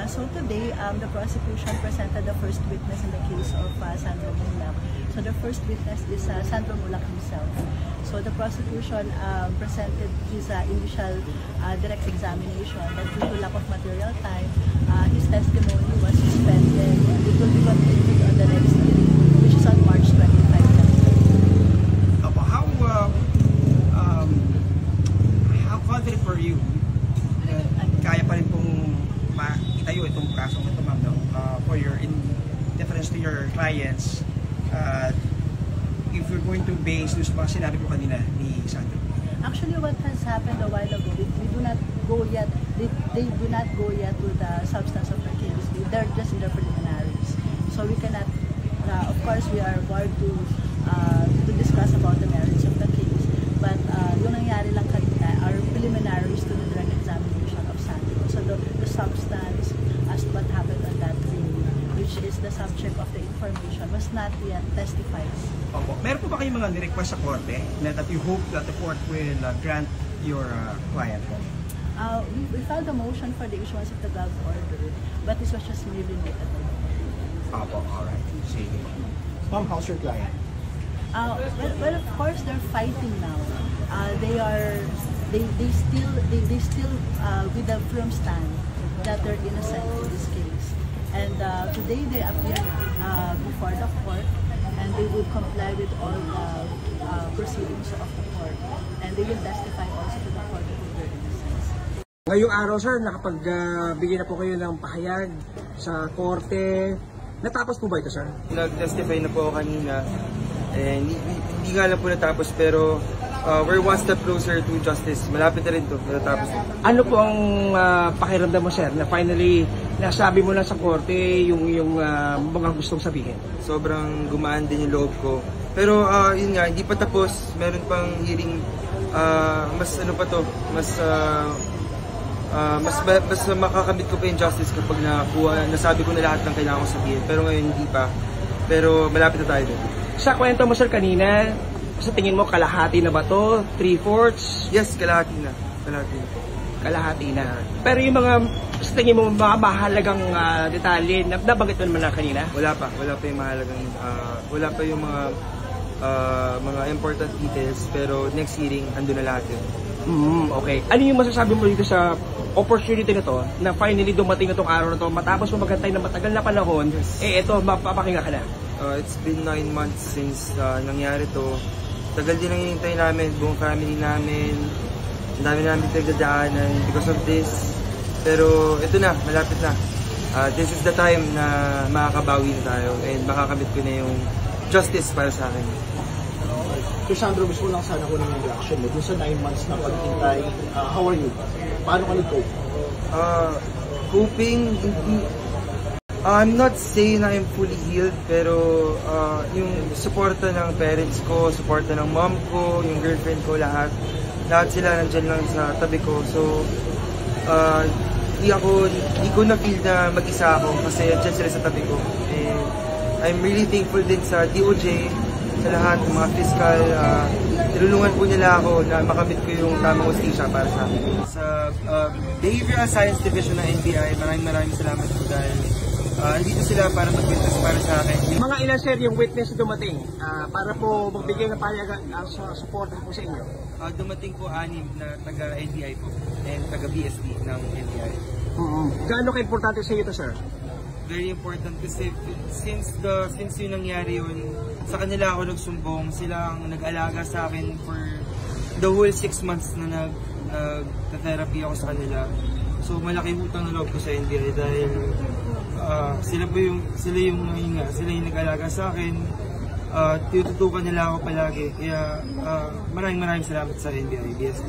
So today, the prosecution presented the first witness in the case of Sandro Mulak. So the first witness is Sandro Mulak himself. So the prosecution presented his initial direct examination, but due to lack of material time, his testimony was suspended and it will be continued on the next hearing, which is on March 25. How confident were you na kaya pa rin pong itayo itong kasong ito, ma'am, no? For your, in deference to your clients, if you're going to base this mga sinabi ko kanina ni Sandro? Actually, what has happened a while ago, we do not go yet, they do not go yet to the substance of the case. They're just in the preliminaries. So we cannot, of course, we are bored to discuss about the merits of the case. But yung nangyari lang kanina are preliminaries to the direct examination of Sandro. So the substance as what happened on that day, which is the subject of the information, was not yet testified. Opo. Meron po ba kayong mga request sa korte that you hope that the court will grant your client? We filed a motion for the issuance of the gag order, but this was just merely noted. Opo, alright. Sige po. Ma'am, how's your client? Well, of course, they're fighting now. They still with a firm stand that they're innocent in this case. And today they appeared before the court, and they will comply with all the proceedings of the court, and they will testify also to the court of their innocence. Ngayong araw, sir, nakapagbigay na po kayo ng pahayag sa korte. Natapos po ba ito, sir? Nag-testify na po ako kanina. Hindi nga lang po natapos, pero we're one step closer to justice. Malapit na rin to, natapos. Ano po ang pakiramdam mo, sir, na finally nasabi mo na sa korte yung mga gustong sabihin? Sobrang gumaan din yung loob ko. Pero yun nga, hindi pa tapos. Meron pang hearing, mas ano pa to, mas makakamit ko pa yung justice kapag nasabi ko na lahat ng kailangan ko sabihin. Pero ngayon hindi pa. Pero malapit na tayo din. Sa kwento mo, sir, kanina, sa tingin mo, kalahati na ba to? 3/4? Yes, kalahati na. Kalahati na. Kalahati na. Pero yung mga, sa tingin mo, mga mahalagang detalye, nabanggit mo naman na kanina? Wala pa. Wala pa yung mahalagang, wala pa yung mga important details. Pero next hearing, andun na lahat yun. Okay. Ano yung masasabi mo dito sa opportunity na to, na finally dumating na tong araw na to, matapos mo maghantay ng matagal na panahon, eto, mapapakinga ka na? It's been 9 months since nangyari to. Tagal din ang hinihintay namin, buong family namin. Ang dami namin pinagdadaanan because of this. Pero ito na, malapit na. This is the time na makakabawi na tayo and makakamit ko na yung justice para sa akin. So Sandro, gusto ko lang sana kunin yung reaction mo dun sa 9 months na paghintay. How are you? Paano ka nag-cope? Coping, I'm not saying na I'm fully healed, pero yung suporta ng parents ko, suporta ng mom ko, yung girlfriend ko, lahat sila nandyan lang sa tabi ko. So, hindi ko na-feel na mag-isa ako kasi nandyan sila sa tabi ko. And I'm really thankful din sa DOJ, sa lahat ng mga fiscal. Tinulungan po nila ako na makamit ko yung tamang hustisya para sa akin. Sa Behavioral Science Division ng NBI, maraming salamat po dahil dito sila para mag-witness para sa akin. Mga ilan, sir, yung witness na dumating para po magbigay ng payagan sa support po sa inyo? Dumating po 6 na taga-NBI po and taga-BSD ng NBI. Gaano ka-importante sa iyo ito, sir? Very important kasi since yung nangyari yun, sa kanila ako nagsumbong, sila ang nag-alaga sa akin for the whole 6 months na nag-therapy ako sa kanila. So malaki utang na loob ko sa NBI dahil sila yung nag-alaga sa akin. Tinututukan nila ako palagi. Kaya maraming salamat sa NBI, BSD.